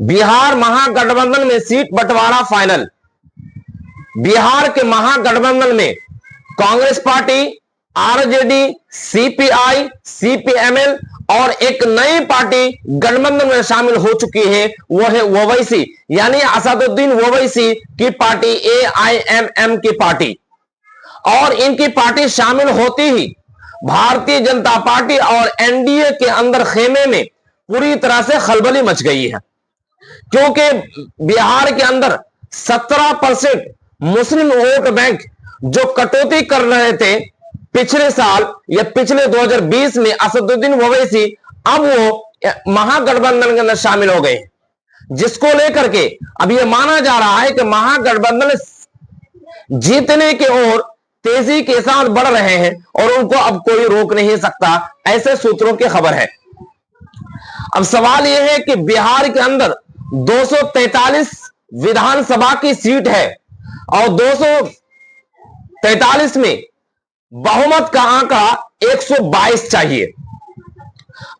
बिहार महागठबंधन में सीट बंटवारा फाइनल। बिहार के महागठबंधन में Congress party, RJD, CPI, CPML और एक नई पार्टी गठबंधन में शामिल हो चुकी है, वो है ओवैसी यानी असदुद्दीन ओवैसी की पार्टी, एआईएमएम की पार्टी। और इनकी पार्टी शामिल होती ही भारतीय जनता पार्टी और एनडीए के अंदर खेमे में पूरी तरह से खलबली मच गई है, क्योंकि बिहार के अंदर 17% मुस्लिम वोट बैंक जो कटौती कर रहे थे पिछले साल या पिछले 2020 में असदुद्दीन ओवैसी, अब वो महागठबंधन के अंदर शामिल हो गए, जिसको लेकर के अब यह माना जा रहा है कि महागठबंधन जीतने की ओर तेजी के साथ बढ़ रहे हैं और उनको अब कोई रोक नहीं सकता, ऐसे सूत्रों की खबर है। अब सवाल यह है कि बिहार के अंदर 243 विधानसभा की सीट है और 243 में बहुमत का आंकड़ा 122 चाहिए।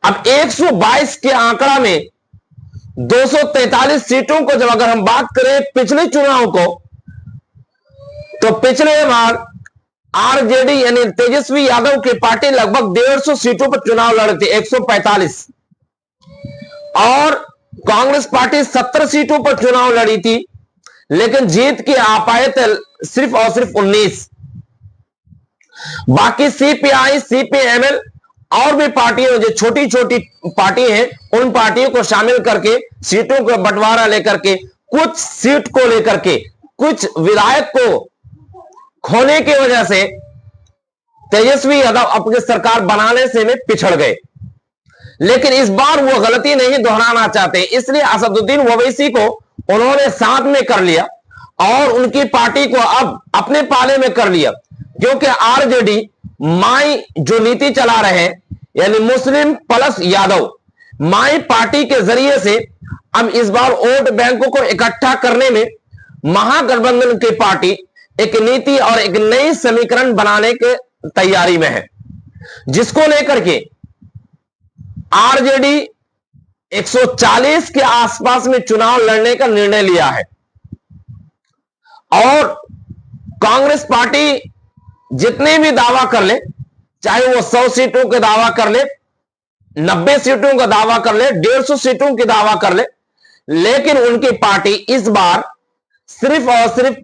अब 122 के आंकड़ा में 243 सीटों को जब अगर हम बात करें पिछले चुनाव को, तो पिछले बार आरजेडी यानी तेजस्वी यादव की पार्टी लगभग 150 सीटों पर चुनाव लड़ी थी, 145, और कांग्रेस पार्टी 70 सीटों पर चुनाव लड़ी थी, लेकिन जीत के आ पाए थे सिर्फ और सिर्फ 19। बाकी सीपीआई, सीपीएमएल और भी पार्टियों जो छोटी छोटी पार्टी हैं, उन पार्टियों को शामिल करके सीटों का बंटवारा लेकर के, कुछ सीट को लेकर के, कुछ विधायक को खोने की वजह से तेजस्वी यादव अपनी सरकार बनाने से में पिछड़ गए। लेकिन इस बार वो गलती नहीं दोहराना चाहते, इसलिए असदुद्दीन ओवैसी को उन्होंने साथ में कर लिया और उनकी पार्टी को अब अपने पाले में कर लिया, क्योंकि आरजेडी माई जो नीति चला रहे हैं यानी मुस्लिम प्लस यादव, माई पार्टी के जरिए से अब इस बार वोट बैंकों को इकट्ठा करने में महागठबंधन की पार्टी एक नीति और एक नई समीकरण बनाने के तैयारी में है, जिसको लेकर के आरजेडी 140 के आसपास में चुनाव लड़ने का निर्णय लिया है और कांग्रेस पार्टी जितने भी दावा कर ले, चाहे वो 100 सीटों के दावा कर ले, 90 सीटों का दावा कर ले, 150 सीटों की दावा कर ले, लेकिन उनकी पार्टी इस बार सिर्फ और सिर्फ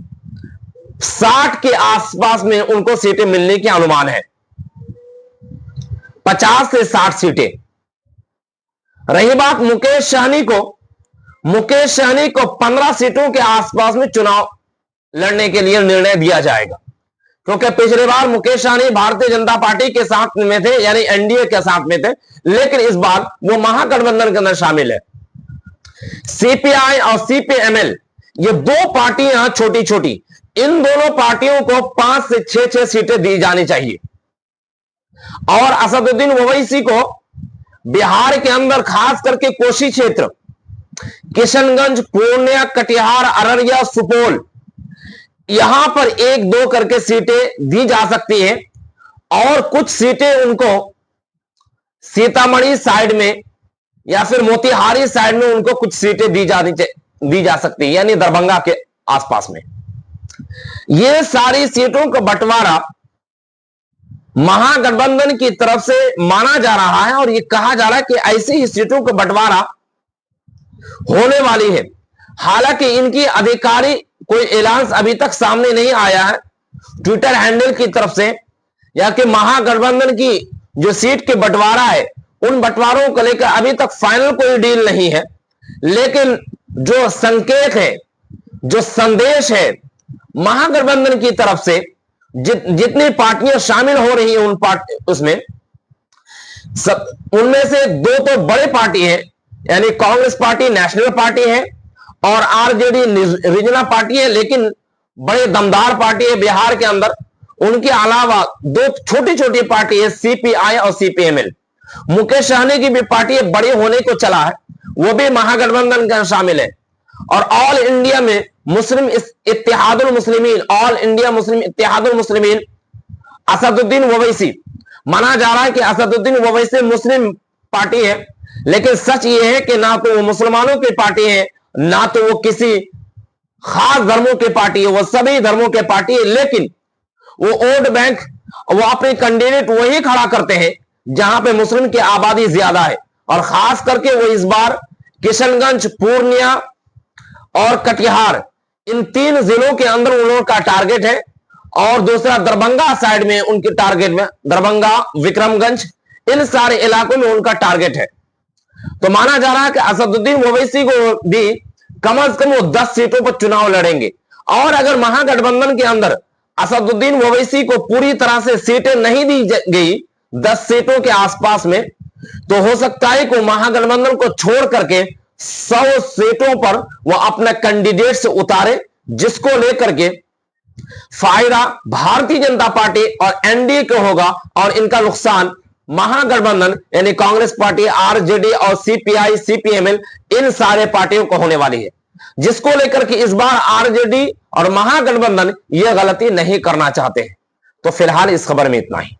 60 के आसपास में उनको सीटें मिलने की अनुमान है, 50 से 60 सीटें। रही बात मुकेश सहनी को 15 सीटों के आसपास में चुनाव लड़ने के लिए निर्णय दिया जाएगा, क्योंकि पिछले बार मुकेश सहनी भारतीय जनता पार्टी के साथ में थे यानी एनडीए के साथ में थे, लेकिन इस बार वो महागठबंधन के अंदर शामिल है। सीपीआई और सीपीएमएल ये दो पार्टियां छोटी छोटी, इन दोनों पार्टियों को 5 से 6 सीटें दी जानी चाहिए और असदुद्दीन ओवैसी को बिहार के अंदर खास करके कोसी क्षेत्र, किशनगंज, पूर्णिया, कटिहार, अररिया, सुपौल, यहां पर 1-2 करके सीटें दी जा सकती हैं और कुछ सीटें उनको सीतामढ़ी साइड में या फिर मोतिहारी साइड में उनको कुछ सीटें दी जा सकती है, यानी दरभंगा के आसपास में। ये सारी सीटों का बंटवारा महागठबंधन की तरफ से माना जा रहा है और ये कहा जा रहा है कि ऐसी ही सीटों का बंटवारा होने वाली है। हालांकि इनकी आधिकारिक कोई ऐलान अभी तक सामने नहीं आया है ट्विटर हैंडल की तरफ से, या कि महागठबंधन की जो सीट के बंटवारा है उन बंटवारों को लेकर अभी तक फाइनल कोई डील नहीं है। लेकिन जो संकेत है, जो संदेश है महागठबंधन की तरफ से, जितनी पार्टियां शामिल हो रही हैं उसमें उनमें से 2 तो बड़े पार्टी हैं, यानी कांग्रेस पार्टी नेशनल पार्टी है और आरजेडी रीजनल पार्टी है, लेकिन बड़े दमदार पार्टी है बिहार के अंदर। उनके अलावा 2 छोटी छोटी पार्टी है, सीपीआई और सीपीएमएल। मुकेश सहनी की भी पार्टी बड़ी होने को चला है, वो भी महागठबंधन का शामिल है। और ऑल इंडिया में मुस्लिम Ittehadul Muslimeen, all India Muslim Ittehadul Muslimeen Asaduddin Owaisi, माना जा रहा है कि असदुद्दीन ओवैसी मुस्लिम पार्टी है, लेकिन सच ये है कि ना तो वो मुसलमानों की पार्टी है, ना तो वो किसी खास धर्मों की पार्टी है, वो सभी धर्मों की पार्टी है। लेकिन वो वोट बैंक, वो अपने कैंडिडेट वही खड़ा करते हैं जहां पे मुस्लिम की आबादी ज्यादा है। और खास करके वो इस बार किशनगंज, पूर्णिया और कटिहार, इन 3 जिलों के अंदर उन लोगों का टारगेट है। और दूसरा दरभंगा साइड में उनके टारगेट में, दरभंगा, विक्रमगंज, इन सारे इलाकों में उनका टारगेट है। तो माना जा रहा है कि असदुद्दीन ओवैसी को भी कम से कम वो 10 सीटों पर चुनाव लड़ेंगे। और अगर महागठबंधन के अंदर असदुद्दीन ओवैसी को पूरी तरह से सीटें नहीं दी गई 10 सीटों के आसपास में, तो हो सकता है कि महागठबंधन को छोड़ करके 100 सीटों पर वो अपना कैंडिडेट से उतारे, जिसको लेकर के फायदा भारतीय जनता पार्टी और एनडीए को होगा और इनका नुकसान महागठबंधन यानी कांग्रेस पार्टी, आरजेडी और सीपीआई, सीपीएमएल, इन सारे पार्टियों को होने वाली है। जिसको लेकर के इस बार आरजेडी और महागठबंधन यह गलती नहीं करना चाहते हैं। तो फिलहाल इस खबर में इतना ही।